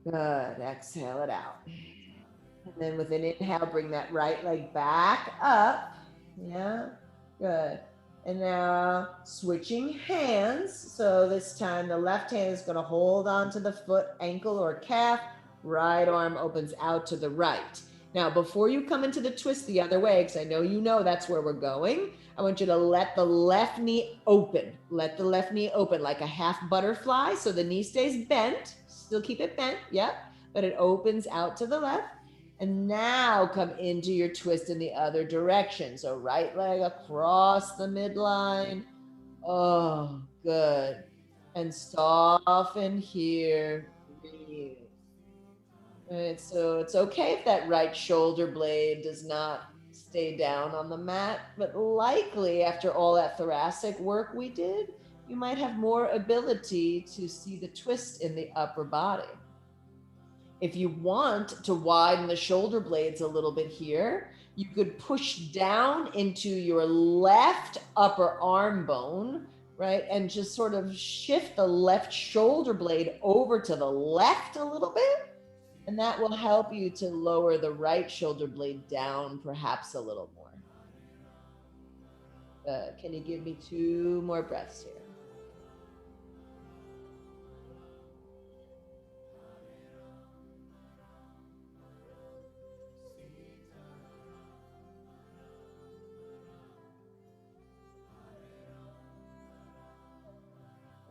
Good. Exhale it out. And then with an inhale, bring that right leg back up. Yeah. Good. And now switching hands. So this time the left hand is going to hold on to the foot, ankle, or calf. Right arm opens out to the right. Now, before you come into the twist the other way, because I know you know that's where we're going, I want you to let the left knee open. Let the left knee open like a half butterfly. So the knee stays bent. Still keep it bent. Yep. But it opens out to the left. And now come into your twist in the other direction. So right leg across the midline. Oh, good. And soften here. Breathe. Right, so it's okay if that right shoulder blade does not stay down on the mat, but likely after all that thoracic work we did, you might have more ability to see the twist in the upper body. If you want to widen the shoulder blades a little bit here, you could push down into your left upper arm bone, right? And just sort of shift the left shoulder blade over to the left a little bit. And that will help you to lower the right shoulder blade down perhaps a little more. Can you give me 2 more breaths here?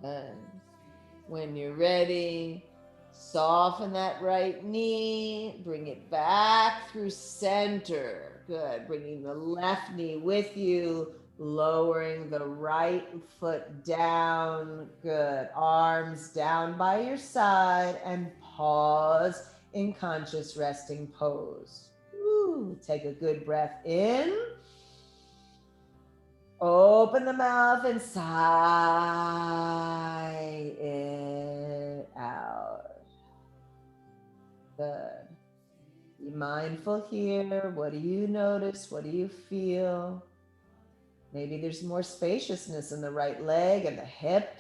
And when you're ready, soften that right knee, bring it back through center. Good. Bringing the left knee with you, lowering the right foot down. Good. Arms down by your side and pause in conscious resting pose. Ooh, take a good breath in. Open the mouth and sigh it out. Good. Be mindful here. What do you notice? What do you feel? Maybe there's more spaciousness in the right leg and the hip.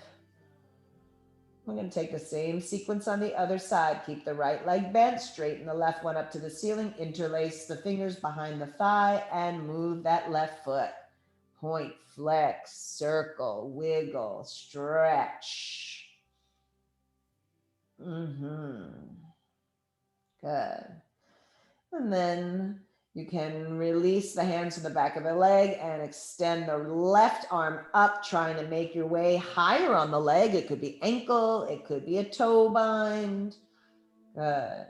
We're going to take the same sequence on the other side. Keep the right leg bent, straighten the left one up to the ceiling, interlace the fingers behind the thigh, and move that left foot. Point, flex, circle, wiggle, stretch. Good. And then you can release the hands to the back of the leg and extend the left arm up, trying to make your way higher on the leg. It could be ankle, it could be a toe bind. Good.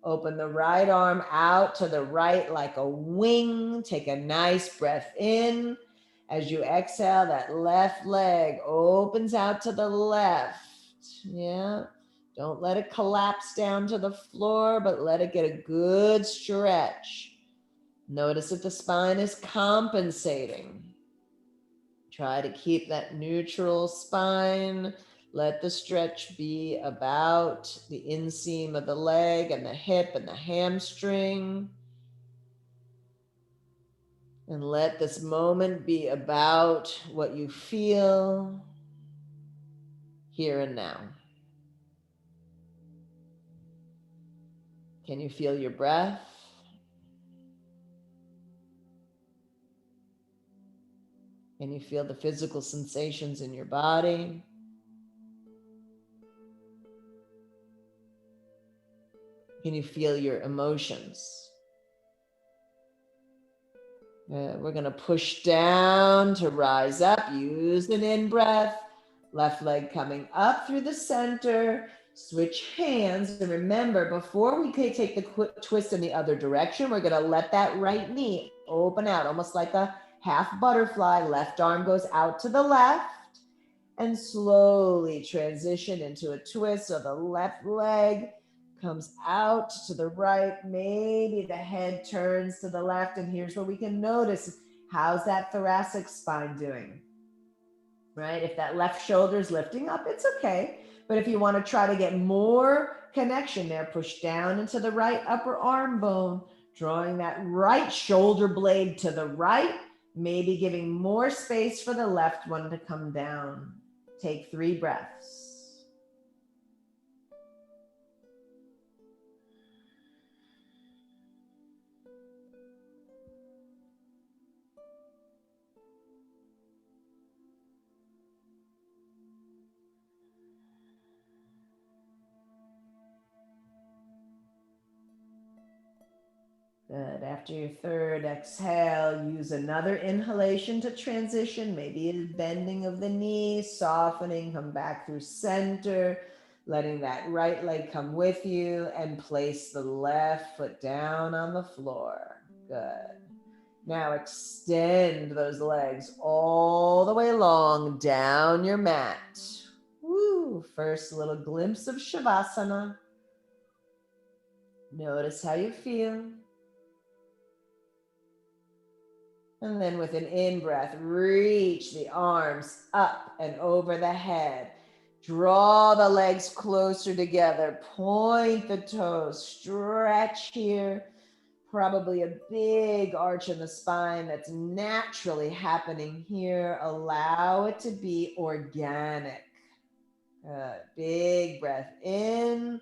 Open the right arm out to the right like a wing. Take a nice breath in. As you exhale, that left leg opens out to the left. Yeah. Don't let it collapse down to the floor, but let it get a good stretch. Notice if the spine is compensating. Try to keep that neutral spine. Let the stretch be about the inseam of the leg and the hip and the hamstring. And let this moment be about what you feel here and now. Can you feel your breath? Can you feel the physical sensations in your body? Can you feel your emotions? We're going to push down to rise up. Use an in-breath. Left leg coming up through the center. Switch hands. And remember, before we take the quick twist in the other direction, we're going to let that right knee open out, almost like a half butterfly. Left arm goes out to the left. And slowly transition into a twist. So the left leg comes out to the right. Maybe the head turns to the left. And here's what we can notice. How's that thoracic spine doing? Right? If that left shoulder is lifting up, it's okay. But if you want to try to get more connection there, push down into the right upper arm bone, drawing that right shoulder blade to the right, maybe giving more space for the left one to come down. Take 3 breaths. Good. After your third exhale, use another inhalation to transition. Maybe a bending of the knee, softening, come back through center, letting that right leg come with you, and place the left foot down on the floor. Good. Now extend those legs all the way long down your mat. Woo! First little glimpse of Shavasana. Notice how you feel. And then with an in-breath, reach the arms up and over the head. Draw the legs closer together. Point the toes. Stretch here. Probably a big arch in the spine that's naturally happening here. Allow it to be organic. Good. Big breath in.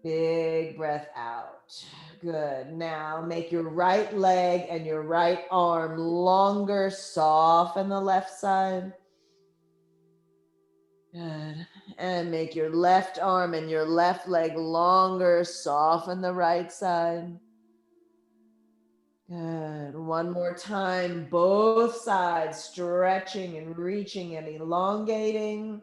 Big breath out. Good. Now make your right leg and your right arm longer. Soften the left side. Good. And make your left arm and your left leg longer. Soften the right side. Good. One more time. Both sides stretching and reaching and elongating.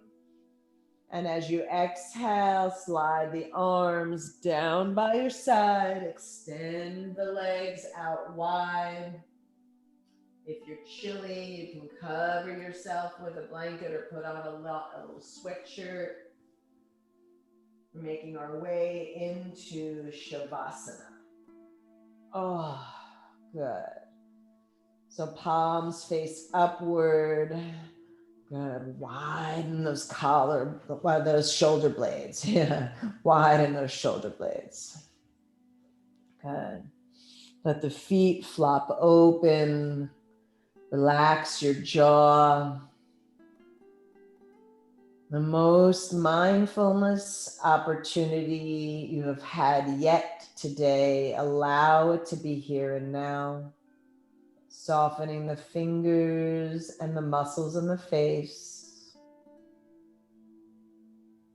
And as you exhale, slide the arms down by your side. Extend the legs out wide. If you're chilly, you can cover yourself with a blanket or put on a little sweatshirt. We're making our way into Shavasana. Oh, good. So palms face upward. Good. Widen those shoulder blades. Yeah. Widen those shoulder blades. Good. Let the feet flop open. Relax your jaw. The most mindfulness opportunity you have had yet today. Allow it to be here and now. Softening the fingers and the muscles in the face.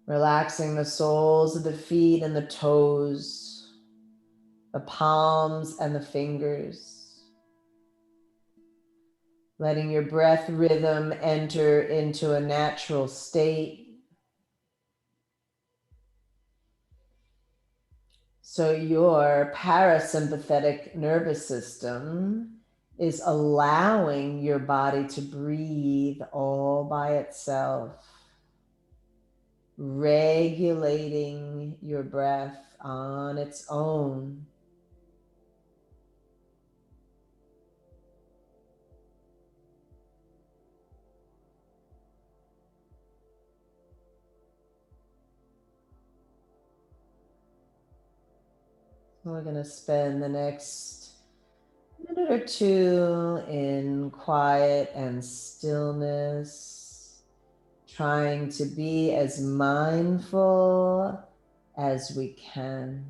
Relaxing the soles of the feet and the toes, the palms and the fingers. Letting your breath rhythm enter into a natural state. So your parasympathetic nervous system is allowing your body to breathe all by itself, regulating your breath on its own. We're going to spend the next minute or two in quiet and stillness, trying to be as mindful as we can.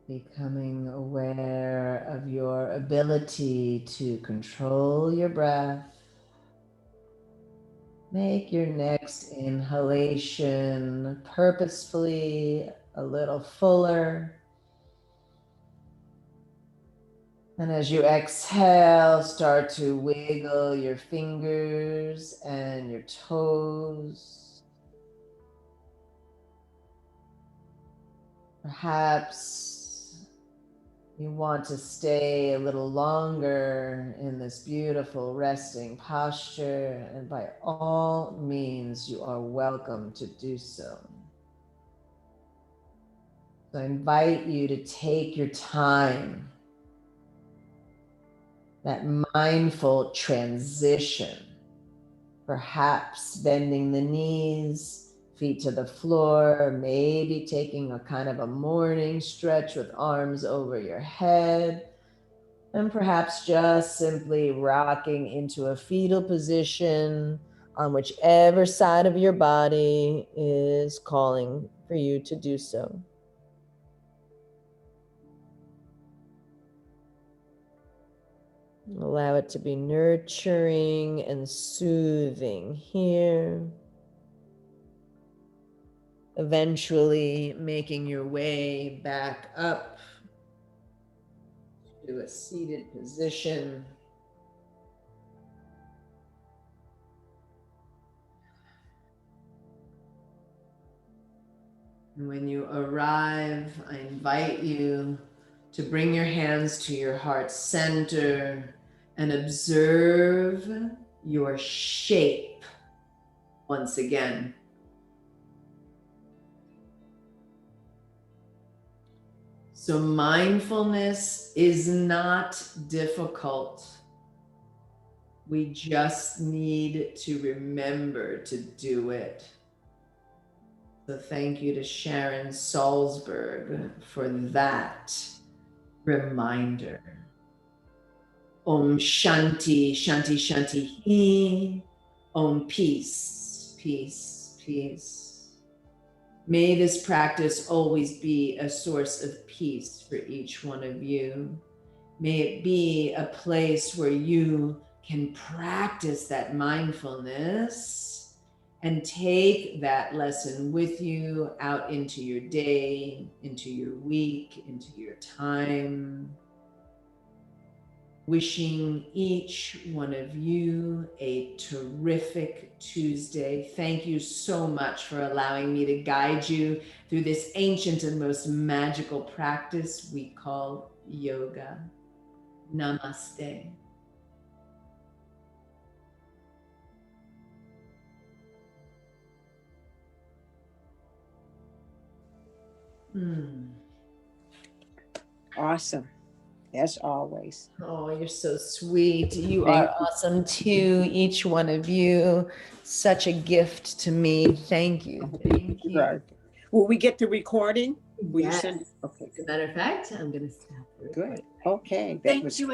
Becoming aware of your ability to control your breath. Make your next inhalation purposefully a little fuller. And as you exhale, start to wiggle your fingers and your toes. Perhaps you want to stay a little longer in this beautiful resting posture, and by all means, you are welcome to do so. So I invite you to take your time, that mindful transition, perhaps bending the knees, feet to the floor, maybe taking a kind of a morning stretch with arms over your head, and perhaps just simply rocking into a fetal position on whichever side of your body is calling for you to do so. Allow it to be nurturing and soothing here. Eventually making your way back up to a seated position. And when you arrive, I invite you to bring your hands to your heart center and observe your shape once again. So mindfulness is not difficult. We just need to remember to do it. So thank you to Sharon Salzberg for that reminder. Om Shanti, Shanti, Shanti Hi. Om Peace, Peace, Peace. May this practice always be a source of peace for each one of you. May it be a place where you can practice that mindfulness and take that lesson with you out into your day, into your week, into your time. Wishing each one of you a terrific Tuesday. Thank you so much for allowing me to guide you through this ancient and most magical practice we call yoga. Namaste. Awesome, as always. Oh, you're so sweet. You are awesome too, each one of you. Such a gift to me. Thank you. Thank you. Right. Will we get the recording? Will Yes. you send it? Okay. As a matter of fact, I'm going to stop the Good. recording. Okay. That Thank was you.